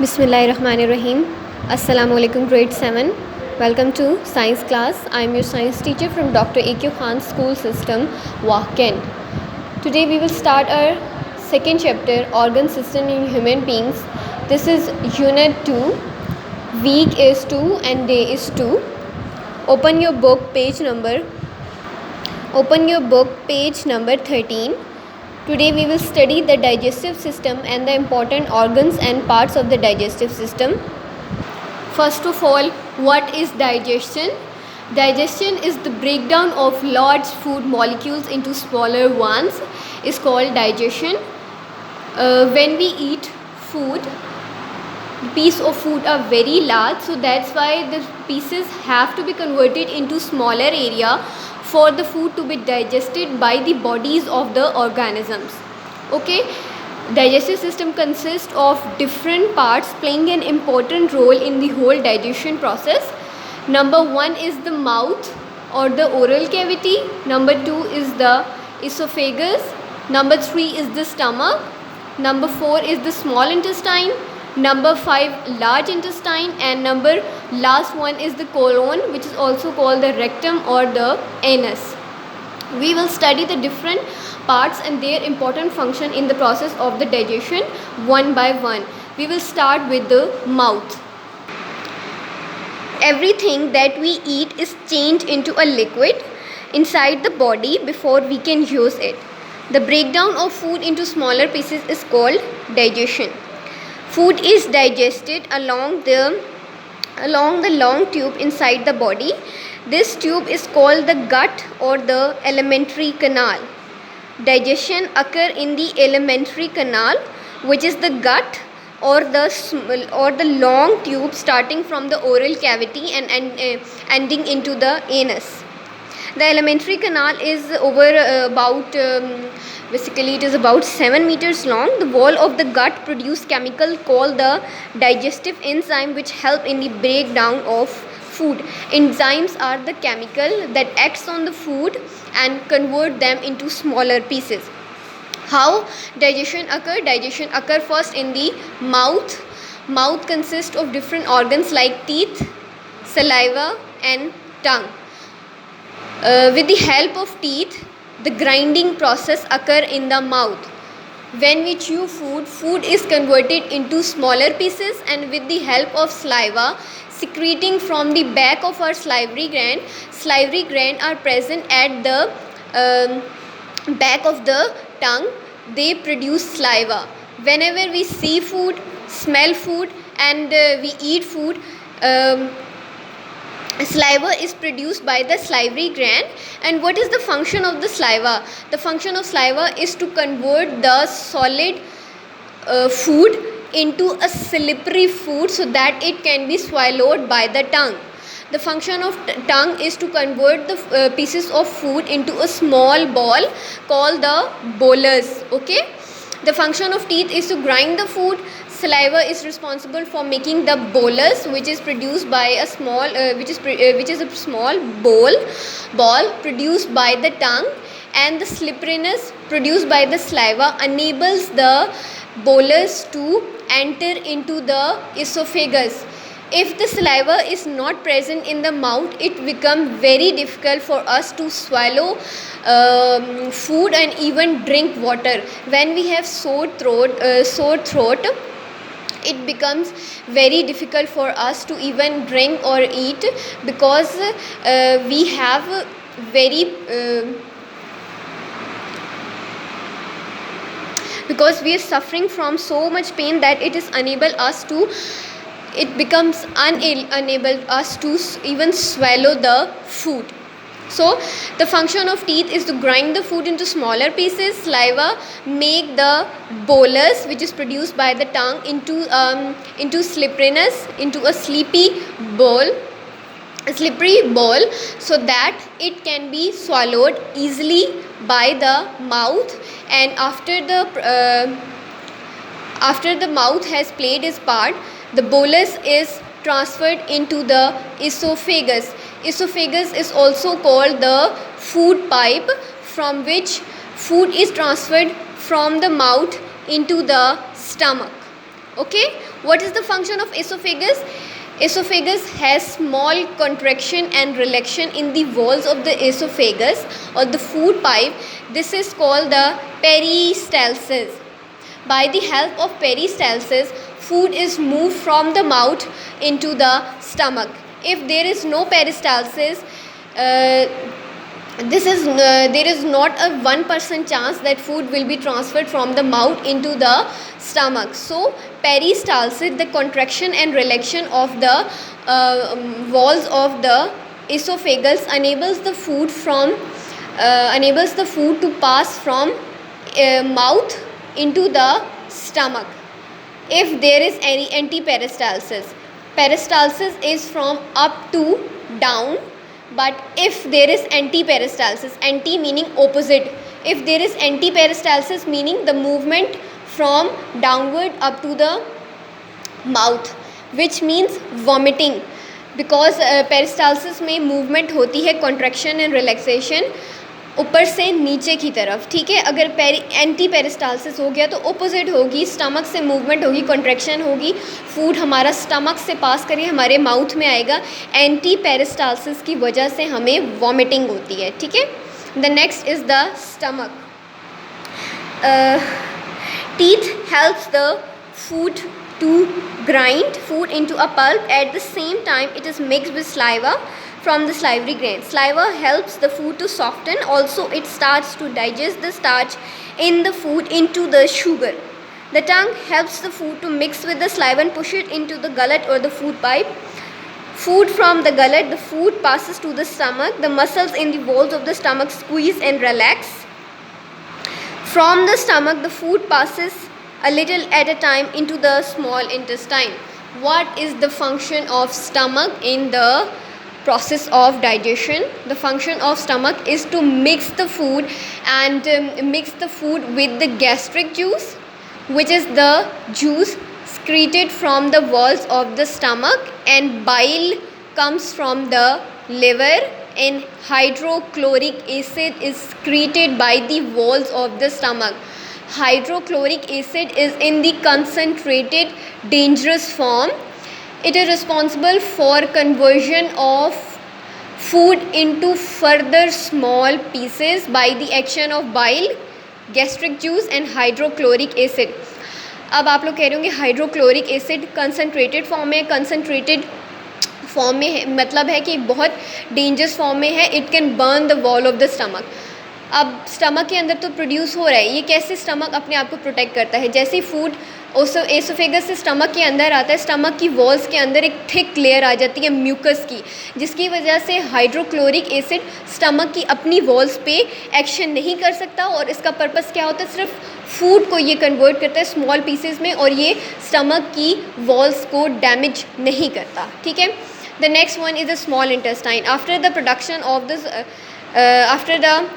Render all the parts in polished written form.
Bismillahirrahmanirrahim. Assalamu alaikum, grade 7. Welcome to science class. I am your science teacher from Dr. A.Q. Khan School System, Wahkent. Today we will start our second chapter, organ system in human beings. This is unit 2. Week is 2 and day is 2. Open your book page number 13. Today we will study the digestive system and the important organs and parts of the digestive system. First of all, what is digestion? Digestion is the breakdown of large food molecules into smaller ones is called digestion. When we eat food, piece of food are very large, so that's why the pieces have to be converted into smaller area for the food to be digested by the bodies of the organisms. Okay, digestive system consists of different parts playing an important role in the whole digestion process. Number 1 is the mouth or the oral cavity. Number 2 is the esophagus. Number 3 is the stomach. Number 4 is the small intestine. Number 5 large intestine, and number last one is the colon, which is also called the rectum or the anus. We will study the different parts and their important function in the process of the digestion one by one. We will start with the mouth. Everything that we eat is changed into a liquid inside the body before we can use it. The breakdown of food into smaller pieces is called digestion. Food is digested along the long tube inside the body. This tube is called the gut or the alimentary canal. Digestion occurs in the alimentary canal, which is the gut or the long tube starting from the oral cavity and ending into the anus. The alimentary canal is basically it is about 7 meters long. The wall of the gut produce chemical called the digestive enzyme, which help in the breakdown of food. Enzymes are the chemical that acts on the food and convert them into smaller pieces. How digestion occur? Digestion occur first in the mouth. Mouth consists of different organs like teeth, saliva and tongue. With the help of teeth, the grinding process occur in the mouth. When we chew food, food is converted into smaller pieces, and with the help of saliva secreting from the back of our salivary gland are present at the back of the tongue. They produce saliva. Whenever we see food, smell food and we eat food, saliva is produced by the salivary gland. And what is the function of the saliva? The function of saliva is to convert the solid food into a slippery food so that it can be swallowed by the tongue. The function of tongue is to convert the pieces of food into a small ball called the bolus. Okay, the function of teeth is to grind the food. Saliva is responsible for making the bolus, which is produced by a small which is a small ball produced by the tongue, and the slipperiness produced by the saliva enables the bolus to enter into the esophagus. If the saliva is not present in the mouth, it becomes very difficult for us to swallow food and even drink water. When we have sore throat, it becomes very difficult for us to even drink or eat, because we have because we are suffering from so much pain that it becomes unable us to even swallow the food. So the function of teeth is to grind the food into smaller pieces. Saliva make the bolus, which is produced by the tongue, into slipperiness, into a slippery ball, so that it can be swallowed easily by the mouth. And after the mouth has played its part, the bolus is transferred into the esophagus. Esophagus is also called the food pipe, from which food is transferred from the mouth into the stomach. Okay, what is the function of esophagus? Esophagus has small contraction and relaxation in the walls of the esophagus or the food pipe. This is called the peristalsis. By the help of peristalsis, food is moved from the mouth into the stomach. If there is no peristalsis, there is not a 1% chance that food will be transferred from the mouth into the stomach. So peristalsis, the contraction and relaxation of the walls of the esophagus, enables the food to pass from mouth into the stomach. If there is any anti-peristalsis, peristalsis is from up to down. But if there is anti-peristalsis, anti meaning opposite, if there is anti-peristalsis meaning the movement from downward up to the mouth, which means vomiting, because peristalsis में movement होती है contraction and relaxation ऊपर से नीचे की तरफ, ठीक है. अगर एंटी पेरिस्टालसिस हो गया तो ओपोजिट होगी, स्टमक से मूवमेंट होगी, कॉन्ट्रैक्शन होगी, फूड हमारा स्टमक से पास करिए हमारे माउथ में आएगा. एंटी पेरिस्टालसिस की वजह से हमें वॉमिटिंग होती है, ठीक है. The next is the stomach. Teeth helps the food to grind food into a pulp. At the same time, it is mixed with saliva from the salivary gland. Saliva helps the food to soften. Also, it starts to digest the starch in the food into the sugar. The tongue helps the food to mix with the saliva and push it into the gullet or the food pipe. Food from the gullet, the food passes to the stomach. The muscles in the walls of the stomach squeeze and relax. From the stomach, the food passes a little at a time into the small intestine. What is the function of stomach in the process of digestion? The function of stomach is to mix the food and mix the food with the gastric juice, which is the juice secreted from the walls of the stomach, and bile comes from the liver, and hydrochloric acid is secreted by the walls of the stomach. Hydrochloric acid is in the concentrated dangerous form. It is responsible for conversion of food into further small pieces by the action of bile, gastric juice and hydrochloric acid. अब आप लोग कह रहे होंगे hydrochloric acid concentrated form में, concentrated form में मतलब है कि बहुत डेंजरस फॉर्म में है. It can burn the wall of the stomach. अब स्टमक के अंदर तो प्रोड्यूस हो रहा है, ये कैसे स्टमक अपने आप को प्रोटेक्ट करता है? जैसे ही फूड एसोफेगस से स्टमक के अंदर आता है, स्टमक की वॉल्स के अंदर एक थिक लेयर आ जाती है म्यूकस की, जिसकी वजह से हाइड्रोक्लोरिक एसिड स्टमक की अपनी वॉल्स पे एक्शन नहीं कर सकता. और इसका पर्पस क्या होता है? सिर्फ फूड को ये कन्वर्ट करता है स्मॉल पीसेस में, और ये स्टमक की वॉल्स को डैमेज नहीं करता, ठीक है. The next one is the small intestine. After the production of this after the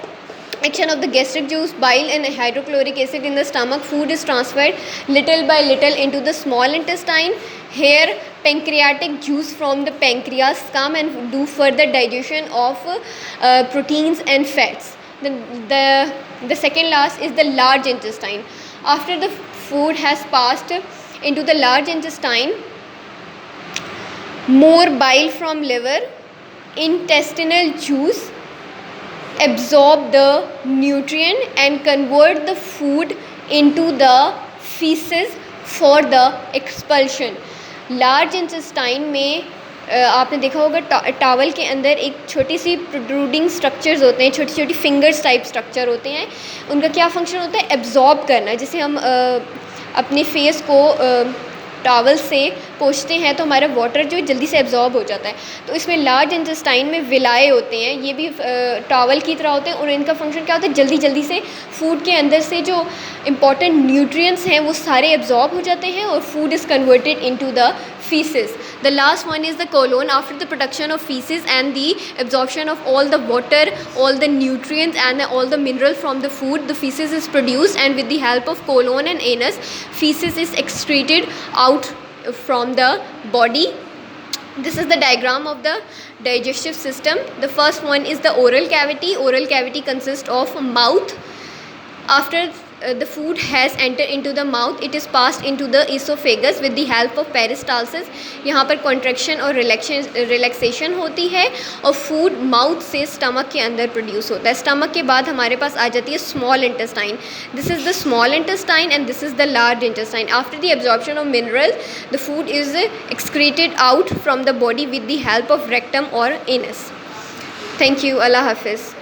action of the gastric juice, bile and hydrochloric acid in the stomach, food is transferred little by little into the small intestine. Here pancreatic juice from the pancreas come and do further digestion of proteins and fats. The second last is the large intestine. After the food has passed into the large intestine, more bile from liver, intestinal juice absorb the nutrient and convert the food into the feces for the expulsion. Large intestine में आपने देखा होगा towel के अंदर एक छोटी सी protruding structures होते हैं, छोटी छोटी फिंगर्स टाइप स्ट्रक्चर होते हैं. उनका क्या फंक्शन होता है? एब्जॉर्ब करना. जैसे हम अपने फेस को टॉवल से पोंछते हैं तो हमारा वाटर जो जल्दी से एब्जॉर्ब हो जाता है. तो इसमें लार्ज इंटेस्टाइन में विलाए होते हैं, ये भी टॉवल की तरह होते हैं, और इनका फंक्शन क्या होता है? जल्दी जल्दी से फूड के अंदर से जो इंपॉर्टेंट न्यूट्रिएंट्स हैं वो सारे एब्जॉर्ब हो जाते हैं और food is converted into the feces. The last one is the colon. After the production of feces and the absorption of all the water, all the nutrients and all the mineral from the food, the feces is produced, and with the help of colon and anus, feces is excreted out from the body. This is the diagram of the digestive system. The first one is the oral cavity. Oral cavity consists of mouth. After the food has entered into the mouth, it is passed into the esophagus with the help of peristalsis. यहाँ पर contraction और relaxation होती है और food mouth से stomach के अंदर produce होता है. stomach के बाद हमारे पास आ जाती है small intestine. This is the small intestine and this is the large intestine. After the absorption of minerals, the food is excreted out from the body with the help of rectum or anus. Thank you. Allah Hafiz.